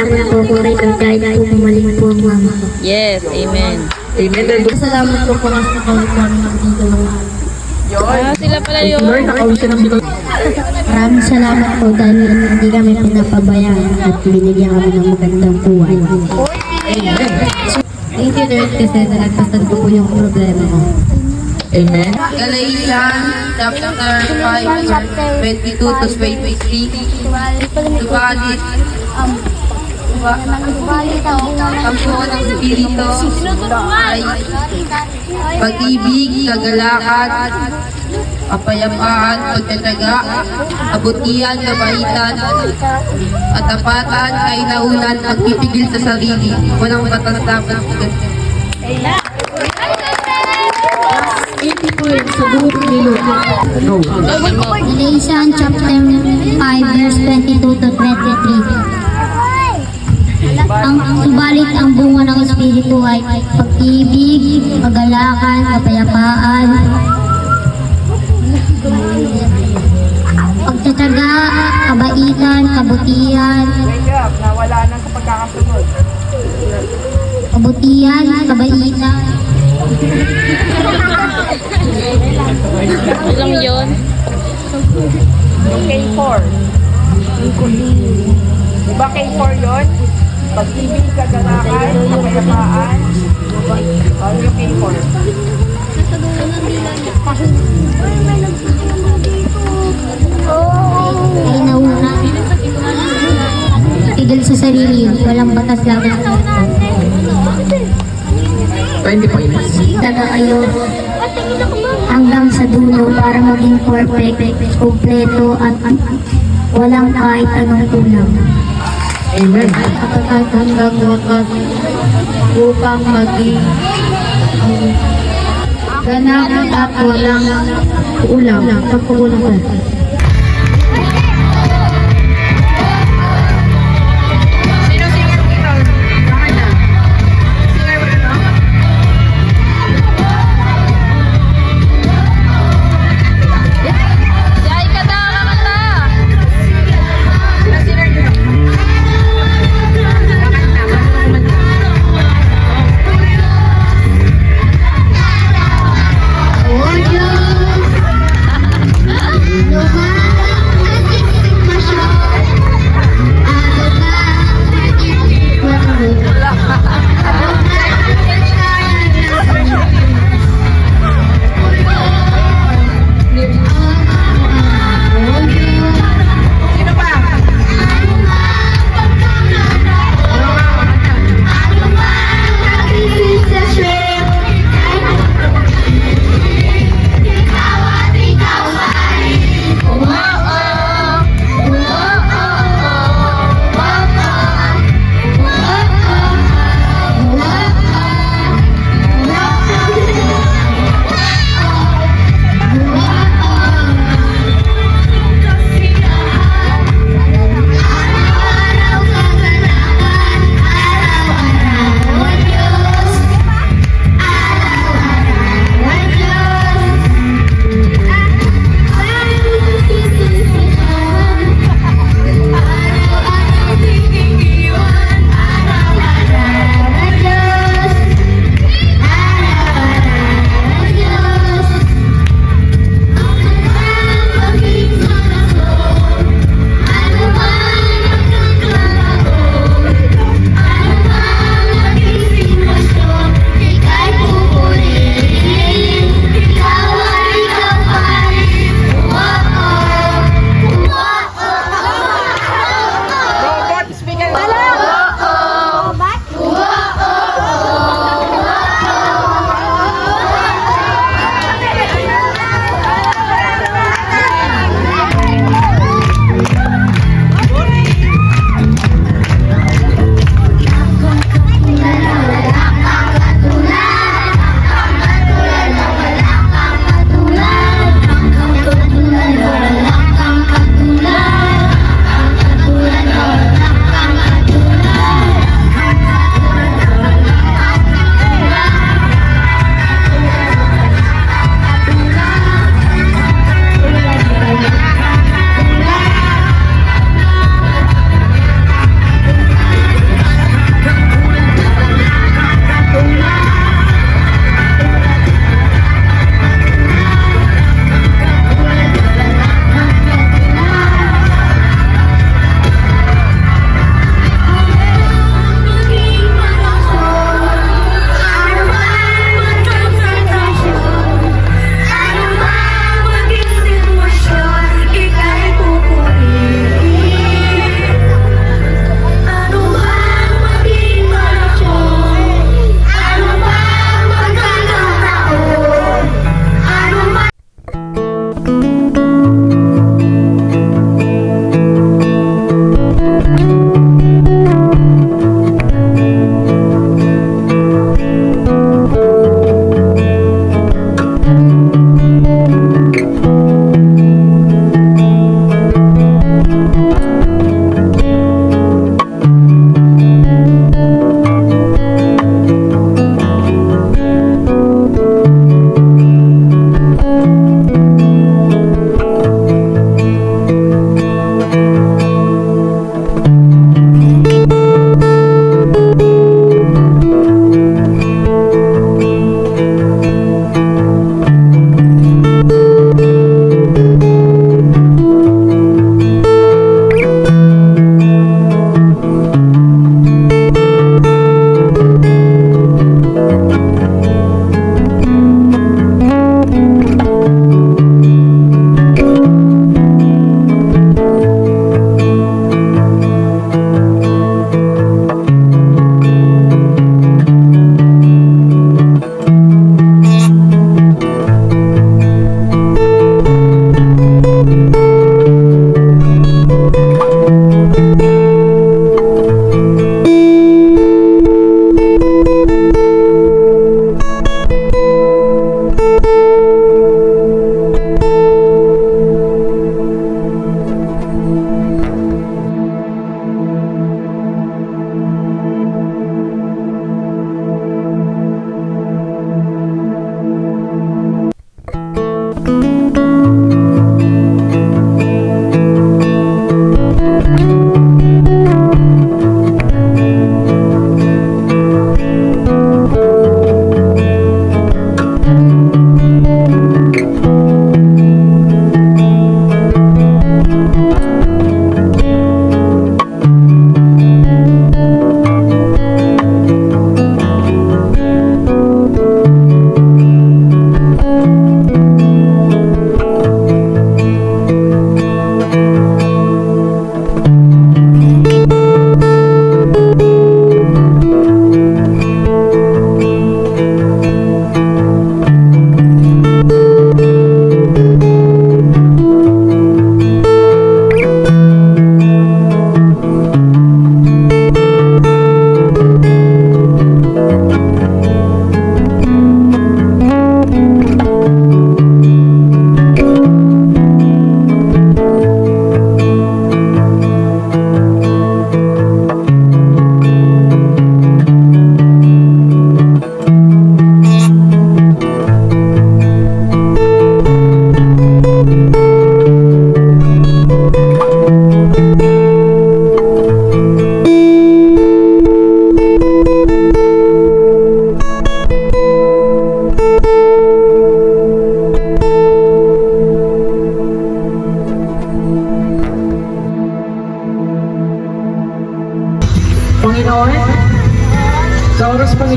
na po ako kay Lord kahit po bumalik po ang mama ko. Yes, amen. Amen. Then, Salamat po kung nasa kawit namin dito. Sila pala yun. Lord, nakawin siya ng sila. Maraming salamat po dahil hindi kami pinapabayaan at binigyan kami ng magandang buhay. Thank you Lord kasi nalagpasan ko po yung problema ko. Amen. Galatians chapter 5 verse 22 to 23. Subalit ang buwan ng Espiritu ay pag-ibig, kagalakan, kapayapaan, pagtataga, kabutihan, kabaitan, at tapatan, kainaunan, pagpipigil sa sarili, walang batas dapat. 84 sa buhok ni Lord. Go. Galatians chapter 5 verse 22 to 23. Subalit ang bunga ng Espiritu ay pag-ibig, kagalakan, kapayapaan, pagtataga, kabaitan, kabutihan, kabutihan, kabaitan. Alam yun. K4. Diba K4 yun? Pag-ibig, kagalakan, kapayapaan. Ano yung K4? Ay nauna. Tigil sa sarili, walang batas laban sa 20 points. taga kayo hanggang sa dulo para maging perfect, kompleto at walang kahit anong kulang. Amen. At hanggang wakas upang maging ganap at walang ulam. Pagkukulang ka. Jai ka daw, kakanta. No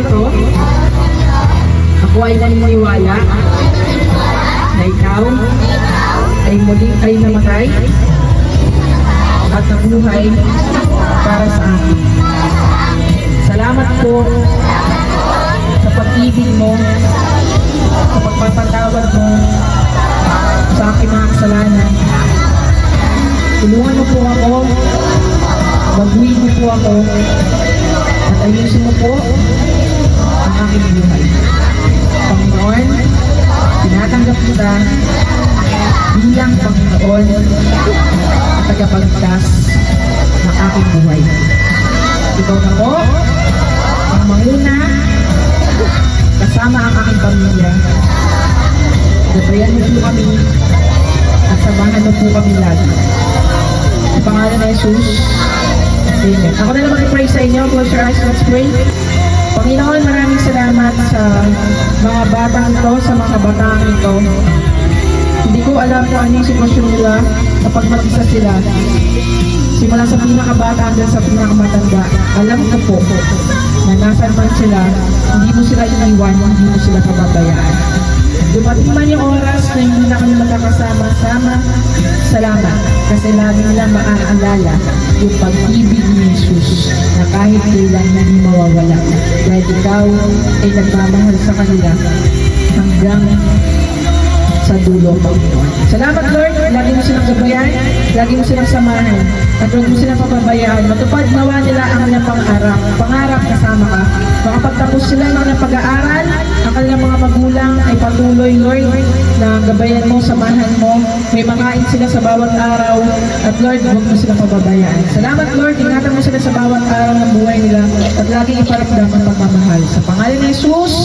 ito? Ako ay naniniwala na ikaw ay muling ay namatay at nabuhay para sa akin. Salamat po sa pag-ibig mo, sa pagpapatawad mo sa aking mga kasalanan. Tulungan mo po ako, baguhin mo po ako, at ayusin mo po ang aking buhay. Panginoon, tinatanggap kita bilang Panginoon at tagapagligtas ng aking buhay. Ikaw na po ang manguna kasama ang aking pamilya. Gabayan mo po kami at samahan mo po kami lagi. Sa pangalan ng Jesus, Amen. Ako na naman i-pray sa inyo. Close your eyes, let's pray. Panginoon, maraming salamat sa mga batang ito, sa mga kabataan ito. Hindi ko alam kung ano yung sitwasyon nila kapag mag-isa sila. Simula sa pinakabata hanggang sa pinakamatanda, alam ko po na nasan man sila, hindi mo sila iniwan, hindi mo sila pababayaan. Dumating man yung oras na hindi na kami magkakasama-sama, salamat kasi lagi nilang maaalala yung pag-ibig ni Jesus na kahit kailan hindi mawawala dahil ikaw ay nagmamahal sa kanila hanggang sa dulo, Panginoon. Salamat, Lord. Lagi mo silang gabayan, lagi mo silang samahan, at huwag mo silang papabayaan. Matupad nawa nila ang kanilang pangarap kasama ka. Makapagtapos sila ng kanilang pag-aaral, ang kanilang mga magulang ay patuloy, Lord, na gabayan mo, samahan mo. May makain sila sa bawat araw, at Lord, huwag mo silang papabayaan. Salamat, Lord. Ingatan mo sila sa bawat araw ng buhay nila, at laging iparamdam ang pagmamahal. Sa pangalan ni Jesus,